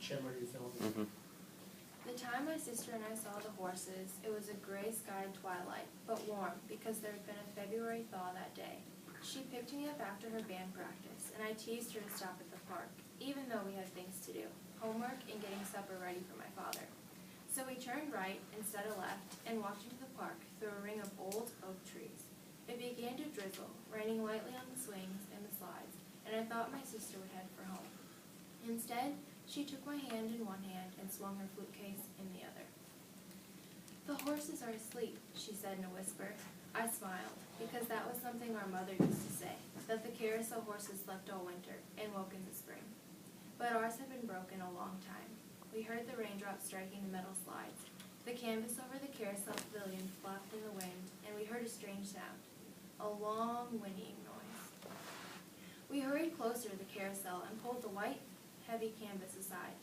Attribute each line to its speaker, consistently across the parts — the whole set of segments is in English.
Speaker 1: shimmery film.
Speaker 2: Mm-hmm.
Speaker 3: The time my sister and I saw the horses, it was a gray-skied twilight, but warm because there had been a February thaw that day. She picked me up after her band practice, and I teased her to stop at the park, even though we had things to do, homework and getting supper ready for my father. So we turned right instead of left and walked into the park through a ring of old oak trees. It began to drizzle, raining lightly on the swings and the slides, and I thought my sister would head for home. Instead, she took my hand in one hand and swung her flute case in the other. "The horses are asleep," she said in a whisper. I smiled, because that was something our mother used to say, that the carousel horses slept all winter and woke in the spring. But ours had been broken a long time. We heard the raindrops striking the metal slides. The canvas over the carousel pavilion flapped in the wind, and we heard a strange sound, a long whinnying noise. We hurried closer to the carousel and pulled the white, heavy canvas aside.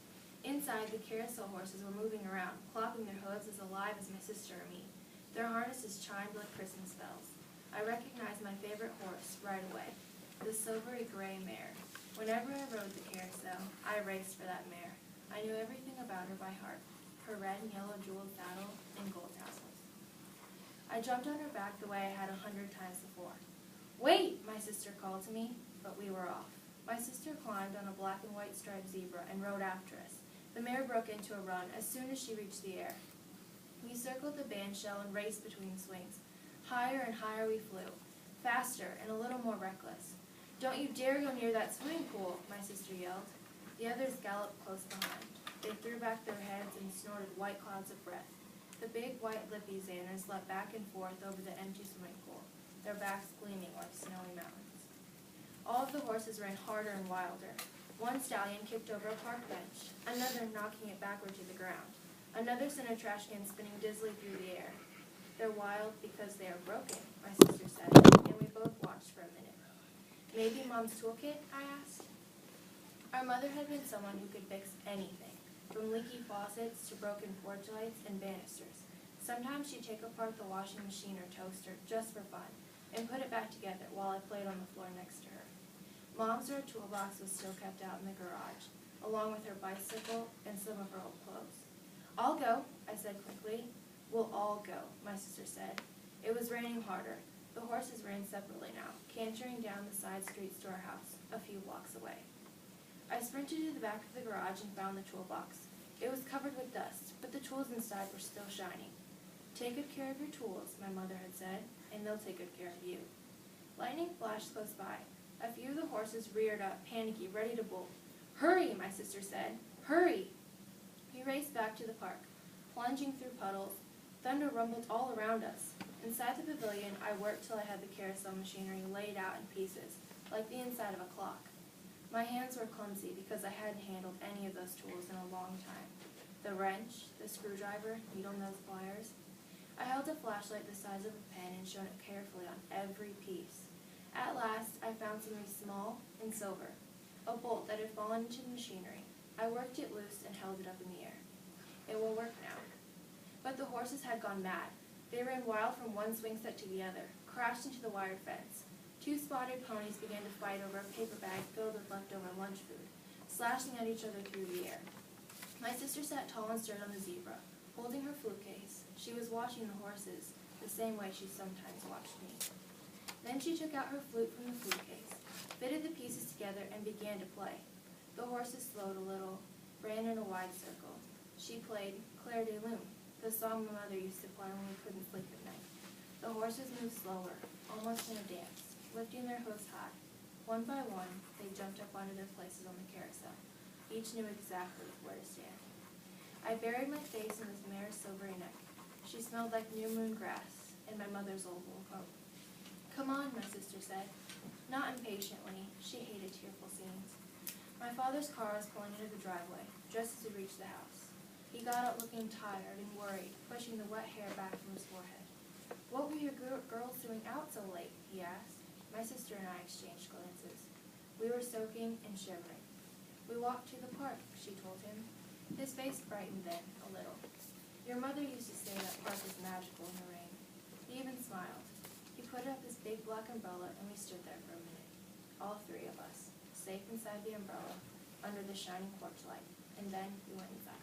Speaker 3: Inside, the carousel horses were moving around, clapping their hooves as alive as my sister or me. Their harnesses chimed like Christmas bells. I recognized my favorite horse right away, the silvery gray mare. Whenever I rode the carousel, I raced for that mare. I knew everything about her by heart, her red and yellow jeweled saddle and gold tassels. I jumped on her back the way I had 100 times before. "Wait!" my sister called to me, but we were off. My sister climbed on a black and white striped zebra and rode after us. The mare broke into a run as soon as she reached the air. We circled the bandshell and raced between swings. Higher and higher we flew, faster and a little more reckless. "Don't you dare go near that swimming pool," my sister yelled. The others galloped close behind. They threw back their heads and snorted white clouds of breath. The big white lippy zanners leapt back and forth over the empty swimming pool, their backs gleaming like snowy mountains. All of the horses ran harder and wilder. One stallion kicked over a park bench, another knocking it backward to the ground. Another sent a trash can spinning dizzily through the air. "They're wild because they are broken," my sister said, and we both watched for a minute. "Maybe Mom's toolkit?" I asked. Our mother had been someone who could fix anything, from leaky faucets to broken porch lights and banisters. Sometimes she'd take apart the washing machine or toaster just for fun and put it back together while I played on the floor next to her. Mom's rare toolbox was still kept out in the garage, along with her bicycle and some of her old clothes. "I'll go," I said quickly. "We'll all go," my sister said. It was raining harder. The horses ran separately now, cantering down the side streets to our house, a few blocks away. I sprinted to the back of the garage and found the toolbox. It was covered with dust, but the tools inside were still shiny. "Take good care of your tools," my mother had said, "and they'll take good care of you." Lightning flashed close by. A few of the horses reared up, panicky, ready to bolt. "Hurry," my sister said. "Hurry!" We raced back to the park, plunging through puddles. Thunder rumbled all around us. Inside the pavilion, I worked till I had the carousel machinery laid out in pieces, like the inside of a clock. My hands were clumsy because I hadn't handled any of those tools in a long time. The wrench, the screwdriver, needle-nose pliers. I held a flashlight the size of a pen and shone it carefully on every piece. At last, I found something small and silver, a bolt that had fallen into the machinery. I worked it loose and held it up in the air. It will work now. But the horses had gone mad. They ran wild from one swing set to the other, crashed into the wired fence. Two spotted ponies began to fight over a paper bag filled with leftover lunch food, slashing at each other through the air. My sister sat tall and stern on the zebra, holding her flute case. She was watching the horses, the same way she sometimes watched me. Then she took out her flute from the flute case, fitted the pieces together, and began to play. The horses slowed a little, ran in a wide circle. She played Claire de Lune, the song my mother used to play when we couldn't sleep at night. The horses moved slower, almost in a dance, lifting their hooves high. One by one, they jumped up onto their places on the carousel. Each knew exactly where to stand. I buried my face in this mare's silvery neck. She smelled like new moon grass and my mother's old wool coat. "Come on," my sister said. Not impatiently, she hated tearful scenes. My father's car was pulling into the driveway, just as we reached the house. He got out looking tired and worried, pushing the wet hair back from his forehead. "What were your girls doing out so late?" he asked. My sister and I exchanged glances. We were soaking and shivering. "We walked to the park," she told him. His face brightened then, a little. "Your mother used to say that park was magical in the rain." He even smiled. He put up his big black umbrella and we stood there for a minute. All three of us, safe inside the umbrella, under the shining porch light. and then we went inside.